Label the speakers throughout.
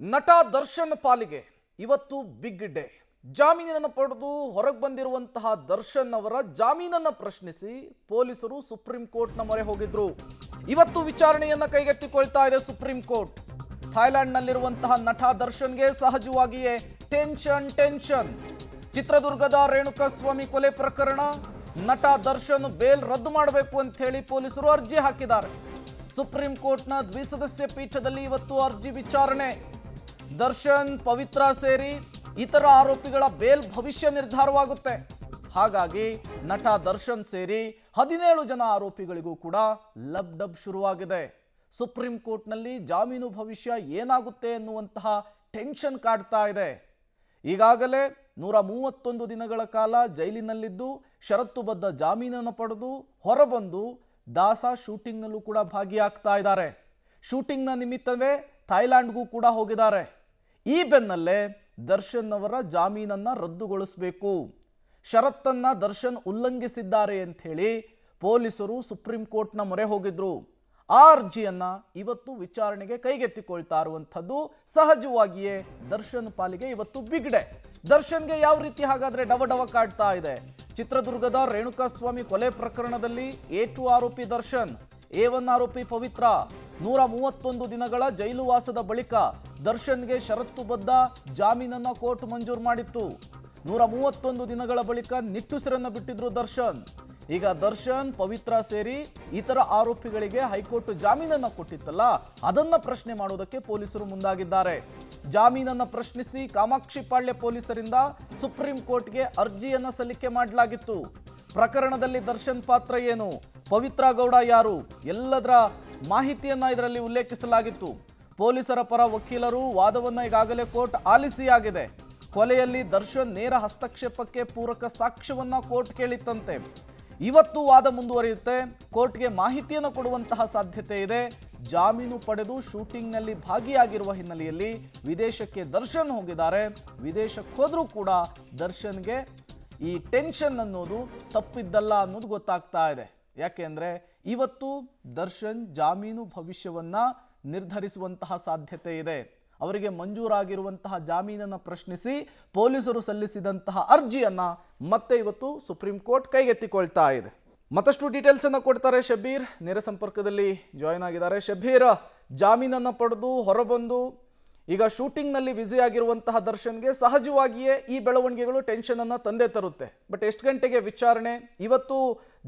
Speaker 1: ನಟ ದರ್ಶನ್ ಪಾಲಿಗೆ ಇವತ್ತು ಬಿಗ್ ಡೇ. ಜಾಮೀನನ್ನು ಪಡೆದು ಹೊರಗೆ ಬಂದಿರುವಂತಹ ದರ್ಶನ್ ಅವರ ಜಾಮೀನನ್ನು ಪ್ರಶ್ನಿಸಿ ಪೊಲೀಸರು ಸುಪ್ರೀಂ ಕೋರ್ಟ್ನ ಮೊರೆ ಹೋಗಿದ್ರು. ಇವತ್ತು ವಿಚಾರಣೆಯನ್ನ ಕೈಗೆತ್ತಿಕೊಳ್ತಾ ಇದೆ ಸುಪ್ರೀಂ ಕೋರ್ಟ್. ಥೈಲ್ಯಾಂಡ್ನಲ್ಲಿರುವಂತಹ ನಟ ದರ್ಶನ್ಗೆ ಸಹಜವಾಗಿಯೇ ಟೆನ್ಷನ್. ಚಿತ್ರದುರ್ಗದ ರೇಣುಕಾಸ್ವಾಮಿ ಕೊಲೆ ಪ್ರಕರಣ, ನಟ ದರ್ಶನ್ ಬೇಲ್ ರದ್ದು ಮಾಡಬೇಕು ಅಂತ ಹೇಳಿ ಪೊಲೀಸರು ಅರ್ಜಿ ಹಾಕಿದ್ದಾರೆ. ಸುಪ್ರೀಂ ಕೋರ್ಟ್ನ ದ್ವಿಸದಸ್ಯ ಪೀಠದಲ್ಲಿ ಇವತ್ತು ಅರ್ಜಿ ವಿಚಾರಣೆ. ದರ್ಶನ್, ಪವಿತ್ರ ಸೇರಿ ಇತರ ಆರೋಪಿಗಳ ಬೇಲ್ ಭವಿಷ್ಯ ನಿರ್ಧಾರವಾಗುತ್ತೆ. ಹಾಗಾಗಿ ನಟ ದರ್ಶನ್ ಸೇರಿ 17 ಜನ ಆರೋಪಿಗಳಿಗೂ ಕೂಡ ಲಬ್ ಡಬ್ ಶುರುವಾಗಿದೆ. ಸುಪ್ರೀಂ ಕೋರ್ಟ್ನಲ್ಲಿ ಜಾಮೀನು ಭವಿಷ್ಯ ಏನಾಗುತ್ತೆ ಎನ್ನುವಂತಹ ಟೆನ್ಷನ್ ಕಾಡ್ತಾ ಇದೆ. ಈಗಾಗಲೇ 131 ದಿನಗಳ ಕಾಲ ಜೈಲಿನಲ್ಲಿದ್ದು ಷರತ್ತುಬದ್ಧ ಜಾಮೀನನ್ನು ಪಡೆದು ಹೊರಬಂದು ದಾಸ ಶೂಟಿಂಗ್ನಲ್ಲೂ ಕೂಡ ಭಾಗಿಯಾಗ್ತಾ ಇದ್ದಾರೆ. ಶೂಟಿಂಗ್ನ ನಿಮಿತ್ತವೇ ಥೈಲ್ಯಾಂಡ್ಗೂ ಕೂಡ ಹೋಗಿದ್ದಾರೆ. ಈ ಬೆನ್ನಲ್ಲೇ ದರ್ಶನ್ ಅವರ ಜಾಮೀನನ್ನು ರದ್ದುಗೊಳಿಸಬೇಕು, ಷರತ್ತನ್ನ ದರ್ಶನ್ ಉಲ್ಲಂಘಿಸಿದ್ದಾರೆ ಅಂತ ಹೇಳಿ ಪೊಲೀಸರು ಸುಪ್ರೀಂ ಕೋರ್ಟ್ನ ಮೊರೆ ಹೋಗಿದ್ರು. ಆ ಅರ್ಜಿಯನ್ನ ಇವತ್ತು ವಿಚಾರಣೆಗೆ ಕೈಗೆತ್ತಿಕೊಳ್ತಾ ಇರುವಂಥದ್ದು ಸಹಜವಾಗಿಯೇ ದರ್ಶನ್ ಪಾಲಿಗೆ ಇವತ್ತು ಬಿಗ್ ಡೇ. ದರ್ಶನ್ಗೆ ಯಾವ ರೀತಿ ಹಾಗಾದ್ರೆ ಡವ ಕಾಡ್ತಾ ಇದೆ? ಚಿತ್ರದುರ್ಗದ ರೇಣುಕಾಸ್ವಾಮಿ ಕೊಲೆ ಪ್ರಕರಣದಲ್ಲಿ A2 ಆರೋಪಿ ದರ್ಶನ್, A1 ಆರೋಪಿ ಪವಿತ್ರ 131 ದಿನಗಳ ಜೈಲು ವಾಸದ ಬಳಿಕ ದರ್ಶನ್ಗೆ ಷರತ್ತುಬದ್ಧ ಜಾಮೀನನ್ನ ಕೋರ್ಟ್ ಮಂಜೂರು ಮಾಡಿತ್ತು. 131 ದಿನಗಳ ಬಳಿಕ ನಿಟ್ಟುಸಿರನ್ನು ಬಿಟ್ಟಿದ್ರು ದರ್ಶನ್. ಈಗ ದರ್ಶನ್, ಪವಿತ್ರ ಸೇರಿ ಇತರ ಆರೋಪಿಗಳಿಗೆ ಹೈಕೋರ್ಟ್ ಜಾಮೀನನ್ನ ಕೊಟ್ಟಿತ್ತಲ್ಲ, ಅದನ್ನ ಪ್ರಶ್ನೆ ಮಾಡೋದಕ್ಕೆ ಪೊಲೀಸರು ಮುಂದಾಗಿದ್ದಾರೆ. ಜಾಮೀನನ್ನ ಪ್ರಶ್ನಿಸಿ ಕಾಮಾಕ್ಷಿ ಪಾಳ್ಯ ಪೊಲೀಸರಿಂದ ಸುಪ್ರೀಂ ಕೋರ್ಟ್ಗೆ ಅರ್ಜಿಯನ್ನ ಸಲ್ಲಿಕೆ ಮಾಡಲಾಗಿತ್ತು. ಪ್ರಕರಣದಲ್ಲಿ ದರ್ಶನ್ ಪಾತ್ರ ಏನು, ಪವಿತ್ರ ಗೌಡ ಯಾರು, ಎಲ್ಲದರ ಮಾಹಿತಿಯನ್ನ ಇದರಲ್ಲಿ ಉಲ್ಲೇಖಿಸಲಾಗಿತ್ತು. ಪೊಲೀಸರ ಪರ ವಕೀಲರು ವಾದವನ್ನ ಈಗಾಗಲೇ ಕೋರ್ಟ್ ಆಲಿಸಿಯಾಗಿದೆ. ಕೊಲೆಯಲ್ಲಿ ದರ್ಶನ್ ನೇರ ಹಸ್ತಕ್ಷೇಪಕ್ಕೆ ಪೂರಕ ಸಾಕ್ಷ್ಯವನ್ನ ಕೋರ್ಟ್ ಕೇಳಿತ್ತಂತೆ. ಇವತ್ತು ವಾದ ಮುಂದುವರಿಯುತ್ತೆ. ಕೋರ್ಟ್ಗೆ ಮಾಹಿತಿಯನ್ನು ಕೊಡುವಂತಹ ಸಾಧ್ಯತೆ ಇದೆ. ಜಾಮೀನು ಪಡೆದು ಶೂಟಿಂಗ್ನಲ್ಲಿ ಭಾಗಿಯಾಗಿರುವ ಹಿನ್ನೆಲೆಯಲ್ಲಿ ವಿದೇಶಕ್ಕೆ ದರ್ಶನ್ ಹೋಗಿದ್ದಾರೆ. ವಿದೇಶಕ್ಕೆ ಹೋದ್ರೂ ಕೂಡ ದರ್ಶನ್ಗೆ ಈ ಟೆನ್ಷನ್ ಅನ್ನೋದು ತಪ್ಪಿದ್ದಲ್ಲ ಅನ್ನೋದು ಗೊತ್ತಾಗ್ತಾ ಇದೆ. ಯಾಕೆಂದ್ರೆ ಇವತ್ತು ದರ್ಶನ್ ಜಾಮೀನು ಭವಿಷ್ಯವನ್ನ ನಿರ್ಧರಿಸುವಂತಹ ಸಾಧ್ಯತೆ ಇದೆ. ಅವರಿಗೆ ಮಂಜೂರಾಗಿರುವಂತಹ ಜಾಮೀನನ್ನು ಪ್ರಶ್ನಿಸಿ ಪೊಲೀಸರು ಸಲ್ಲಿಸಿದಂತಹ ಅರ್ಜಿಯನ್ನ ಮತ್ತೆ ಇವತ್ತು ಸುಪ್ರೀಂ ಕೋರ್ಟ್ ಕೈಗೆತ್ತಿಕೊಳ್ತಾ ಇದೆ. ಮತ್ತಷ್ಟು ಡೀಟೇಲ್ಸ್ ಅನ್ನು ಕೊಡ್ತಾರೆ ಶಬೀರ್, ನೇರ ಸಂಪರ್ಕದಲ್ಲಿ ಜಾಯಿನ್ ಆಗಿದ್ದಾರೆ. ಶಬೀರ್, ಜಾಮೀನನ್ನು ಪಡೆದು ಹೊರಬಂದು ಈಗ ಶೂಟಿಂಗ್ನಲ್ಲಿ ಬ್ಯುಸಿ ಆಗಿರುವಂತಹ ದರ್ಶನ್ಗೆ ಸಹಜವಾಗಿಯೇ ಈ ಬೆಳವಣಿಗೆಗಳು ಟೆನ್ಷನ್ ಅನ್ನ ತಂದೆ ತರುತ್ತೆ. ಬಟ್ ಎಷ್ಟು ಗಂಟೆಗೆ ವಿಚಾರಣೆ? ಇವತ್ತು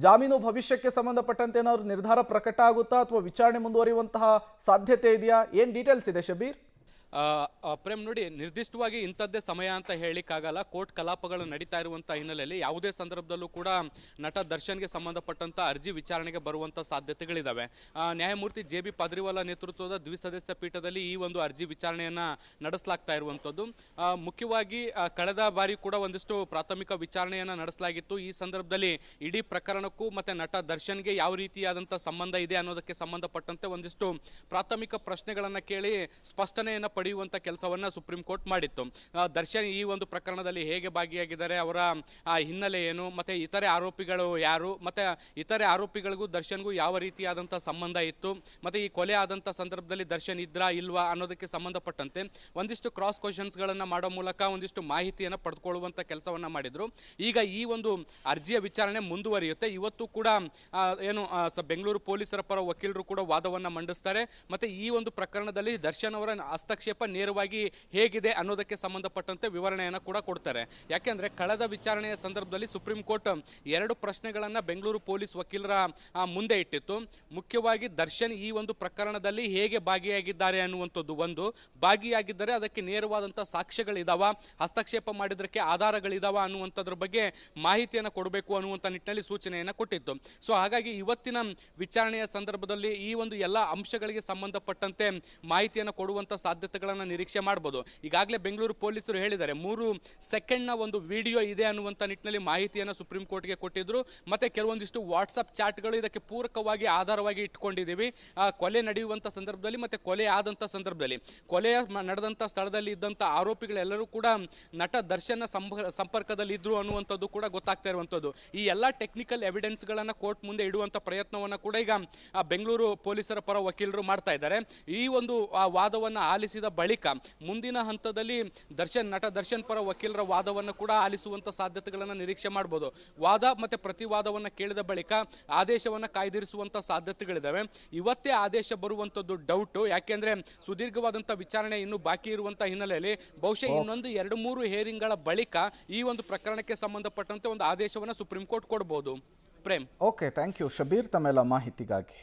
Speaker 1: ಜಾಮೀನು ಭವಿಷ್ಯಕ್ಕೆ ಸಂಬಂಧಪಟ್ಟಂತೆ ಏನಾದ್ರು ನಿರ್ಧಾರ ಪ್ರಕಟ ಆಗುತ್ತಾ ಅಥವಾ ವಿಚಾರಣೆ ಮುಂದುವರಿಯುವಂತಹ ಸಾಧ್ಯತೆ ಇದೆಯಾ? ಏನು ಡೀಟೇಲ್ಸ್ ಇದೆ ಶಬೀರ್?
Speaker 2: ಪ್ರೇಮ್, ನೋಡಿ, ನಿರ್ದಿಷ್ಟವಾಗಿ ಇಂಥದ್ದೇ ಸಮಯ ಅಂತ ಹೇಳಿಕ್ಕಾಗಲ್ಲ. ಕೋರ್ಟ್ ಕಲಾಪಗಳು ನಡೀತಾ ಇರುವಂಥ ಹಿನ್ನೆಲೆಯಲ್ಲಿ ಯಾವುದೇ ಸಂದರ್ಭದಲ್ಲೂ ಕೂಡ ನಟ ದರ್ಶನ್ಗೆ ಸಂಬಂಧಪಟ್ಟಂಥ ಅರ್ಜಿ ವಿಚಾರಣೆಗೆ ಬರುವಂಥ ಸಾಧ್ಯತೆಗಳಿದ್ದಾವೆ. ನ್ಯಾಯಮೂರ್ತಿ JB ಪಾದ್ರಿವಾಲಾ ನೇತೃತ್ವದ ದ್ವಿಸದಸ್ಯ ಪೀಠದಲ್ಲಿ ಈ ಒಂದು ಅರ್ಜಿ ವಿಚಾರಣೆಯನ್ನು ನಡೆಸಲಾಗ್ತಾ ಇರುವಂಥದ್ದು. ಮುಖ್ಯವಾಗಿ ಕಳೆದ ಬಾರಿ ಕೂಡ ಒಂದಿಷ್ಟು ಪ್ರಾಥಮಿಕ ವಿಚಾರಣೆಯನ್ನು ನಡೆಸಲಾಗಿತ್ತು. ಈ ಸಂದರ್ಭದಲ್ಲಿ ಇಡೀ ಪ್ರಕರಣಕ್ಕೂ ಮತ್ತು ನಟ ದರ್ಶನ್ಗೆ ಯಾವ ರೀತಿಯಾದಂಥ ಸಂಬಂಧ ಇದೆ ಅನ್ನೋದಕ್ಕೆ ಸಂಬಂಧಪಟ್ಟಂತೆ ಒಂದಿಷ್ಟು ಪ್ರಾಥಮಿಕ ಪ್ರಶ್ನೆಗಳನ್ನು ಕೇಳಿ ಸ್ಪಷ್ಟನೆಯನ್ನು ಪಡೆಯುವಂತ ಕೆಲಸವನ್ನ ಸುಪ್ರೀಂ ಕೋರ್ಟ್ ಮಾಡಿತ್ತು. ದರ್ಶನ್ ಈ ಒಂದು ಪ್ರಕರಣದಲ್ಲಿ ಹೇಗೆ ಭಾಗಿಯಾಗಿದ್ದಾರೆ, ಅವರ ಹಿನ್ನೆಲೆ ಏನು, ಮತ್ತೆ ಇತರೆ ಆರೋಪಿಗಳು ಯಾರು, ಮತ್ತೆ ಇತರೆ ಆರೋಪಿಗಳಿಗೂ ದರ್ಶನ್ಗೂ ಯಾವ ರೀತಿಯಾದಂತಹ ಸಂಬಂಧ ಇತ್ತು, ಮತ್ತೆ ಈ ಕೊಲೆ ಆದಂತ ಸಂದರ್ಭದಲ್ಲಿ ದರ್ಶನ್ ಇದ್ರಾ ಇಲ್ವಾ ಅನ್ನೋದಕ್ಕೆ ಸಂಬಂಧಪಟ್ಟಂತೆ ಒಂದಿಷ್ಟು ಕ್ರಾಸ್ ಕ್ವಶನ್ಸ್ ಗಳನ್ನ ಮಾಡೋ ಮೂಲಕ ಒಂದಿಷ್ಟು ಮಾಹಿತಿಯನ್ನು ಪಡೆದುಕೊಳ್ಳುವಂತ ಕೆಲಸವನ್ನ ಮಾಡಿದ್ರು. ಈಗ ಈ ಒಂದು ಅರ್ಜಿಯ ವಿಚಾರಣೆ ಮುಂದುವರಿಯುತ್ತೆ. ಇವತ್ತು ಕೂಡ ಬೆಂಗಳೂರು ಪೊಲೀಸರ ಪರ ವಕೀಲರು ಕೂಡ ವಾದವನ್ನ ಮಂಡಿಸ್ತಾರೆ. ಮತ್ತೆ ಈ ಒಂದು ಪ್ರಕರಣದಲ್ಲಿ ದರ್ಶನ್ ಅವರ ಹಸ್ತಕ್ಷೇಪ ನೇರವಾಗಿ ಹೇಗಿದೆ ಅನ್ನೋದಕ್ಕೆ ಸಂಬಂಧಪಟ್ಟಂತೆ ವಿವರಣೆಯನ್ನು ಕೂಡ ಕೊಡ್ತಾರೆ. ಯಾಕೆಂದ್ರೆ ಕಳೆದ ವಿಚಾರಣೆಯ ಸಂದರ್ಭದಲ್ಲಿ ಸುಪ್ರೀಂ ಕೋರ್ಟ್ 2 ಪ್ರಶ್ನೆಗಳನ್ನ ಬೆಂಗಳೂರು ಪೊಲೀಸ್ ವಕೀಲರ ಮುಂದೆ ಇಟ್ಟಿತ್ತು. ಮುಖ್ಯವಾಗಿ ದರ್ಶನ್ ಈ ಒಂದು ಪ್ರಕರಣದಲ್ಲಿ ಹೇಗೆ ಭಾಗಿಯಾಗಿದ್ದಾರೆ ಅನ್ನುವಂಥದ್ದು ಒಂದು, ಭಾಗಿಯಾಗಿದ್ದರೆ ಅದಕ್ಕೆ ನೇರವಾದಂತಹ ಸಾಕ್ಷ್ಯಗಳಿದಾವ, ಹಸ್ತಕ್ಷೇಪ ಮಾಡಿದ್ರಕ್ಕೆ ಆಧಾರಗಳಿದಾವ ಅನ್ನುವಂಥದ್ರ ಬಗ್ಗೆ ಮಾಹಿತಿಯನ್ನು ಕೊಡಬೇಕು ಅನ್ನುವಂಥ ನಿಟ್ಟಿನಲ್ಲಿ ಸೂಚನೆಯನ್ನು ಕೊಟ್ಟಿತ್ತು. ಸೊ ಹಾಗಾಗಿ ಇವತ್ತಿನ ವಿಚಾರಣೆಯ ಸಂದರ್ಭದಲ್ಲಿ ಈ ಒಂದು ಎಲ್ಲ ಅಂಶಗಳಿಗೆ ಸಂಬಂಧಪಟ್ಟಂತೆ ಮಾಹಿತಿಯನ್ನು ಕೊಡುವಂತ ಸಾಧ್ಯತೆಗಳನ್ನು ನಿರೀಕ್ಷೆ ಮಾಡಬಹುದು. ಈಗಾಗಲೇ ಬೆಂಗಳೂರು ಪೊಲೀಸರು ಹೇಳಿದ್ದಾರೆ 3 ಸೆಕೆಂಡ್ನ ಒಂದು ವಿಡಿಯೋ ಇದೆ ಅನ್ನುವಂಥ ನಿಟ್ಟಿನಲ್ಲಿ ಮಾಹಿತಿಯನ್ನು ಸುಪ್ರೀಂ ಕೋರ್ಟ್ಗೆ ಕೊಟ್ಟಿದ್ರು. ಮತ್ತೆ ಕೆಲವೊಂದಿಷ್ಟು ವಾಟ್ಸಪ್ ಚಾಟ್ಗಳು ಇದಕ್ಕೆ ಪೂರಕವಾಗಿ ಆಧಾರವಾಗಿ ಇಟ್ಕೊಂಡಿದ್ದೀವಿ. ಕೊಲೆ ನಡೆಯುವಂಥ ಸಂದರ್ಭದಲ್ಲಿ ಮತ್ತೆ ಕೊಲೆ ಆದಂಥ ಸಂದರ್ಭದಲ್ಲಿ ಕೊಲೆ ನಡೆದಂಥ ಸ್ಥಳದಲ್ಲಿ ಇದ್ದಂಥ ಆರೋಪಿಗಳೆಲ್ಲರೂ ಕೂಡ ನಟ ದರ್ಶನ್ನ ಸಂಪರ್ಕದಲ್ಲಿ ಇದ್ರು ಅನ್ನುವಂಥದ್ದು ಕೂಡ ಗೊತ್ತಾಗ್ತಾ ಇರುವಂಥದ್ದು. ಈ ಎಲ್ಲ ಟೆಕ್ನಿಕಲ್ ಎವಿಡೆನ್ಸ್ಗಳನ್ನು ಕೋರ್ಟ್ ಮುಂದೆ ಇಡುವಂಥ ಪ್ರಯತ್ನವನ್ನು ಕೂಡ ಈಗ ಬೆಂಗಳೂರು ಪೊಲೀಸರ ಪರ ವಕೀಲರು ಮಾಡ್ತಾ ಇದ್ದಾರೆ. ಈ ಒಂದು ವಾದವನ್ನು ಆಲಿಸಿದ ಬಳಿಕ ಮುಂದಿನ ಹಂತದಲ್ಲಿ ನಟ ದರ್ಶನ್ ಪರ ವಕೀಲರ ವಾದವನ್ನು ಕೂಡ ಆಲಿಸುವಂತ ಸಾಧ್ಯತೆಗಳನ್ನು ನಿರೀಕ್ಷೆ ಮಾಡಬಹುದು. ವಾದ ಮತ್ತೆ ಪ್ರತಿವಾದವನ್ನ ಕೇಳಿದ ಬಳಿಕ ಆದೇಶವನ್ನ ಕಾಯ್ದಿರಿಸುವಂತ ಸಾಧ್ಯತೆಗಳಿದಾವೆ. ಇವತ್ತೇ ಆದೇಶ ಬರುವಂತದ್ದು ಡೌಟ್. ಯಾಕೆಂದ್ರೆ ಸುದೀರ್ಘವಾದಂತ ವಿಚಾರಣೆ ಇನ್ನು ಬಾಕಿ ಇರುವಂತ ಹಿನ್ನೆಲೆಯಲ್ಲಿ ಬಹುಶಃ ಇನ್ನೊಂದು 2-3 ಹೇರಿಂಗ್ಗಳ ಬಳಿಕ ಈ ಒಂದು ಪ್ರಕರಣಕ್ಕೆ ಸಂಬಂಧಪಟ್ಟಂತೆ ಒಂದು ಆದೇಶವನ್ನ ಸುಪ್ರೀಂ ಕೋರ್ಟ್ ಕೊಡಬಹುದು. Prem.
Speaker 1: Okay, thank you Shabir ತಮ್ಮೆಲ್ಲ ಮಾಹಿತಿಗಾಗಿ.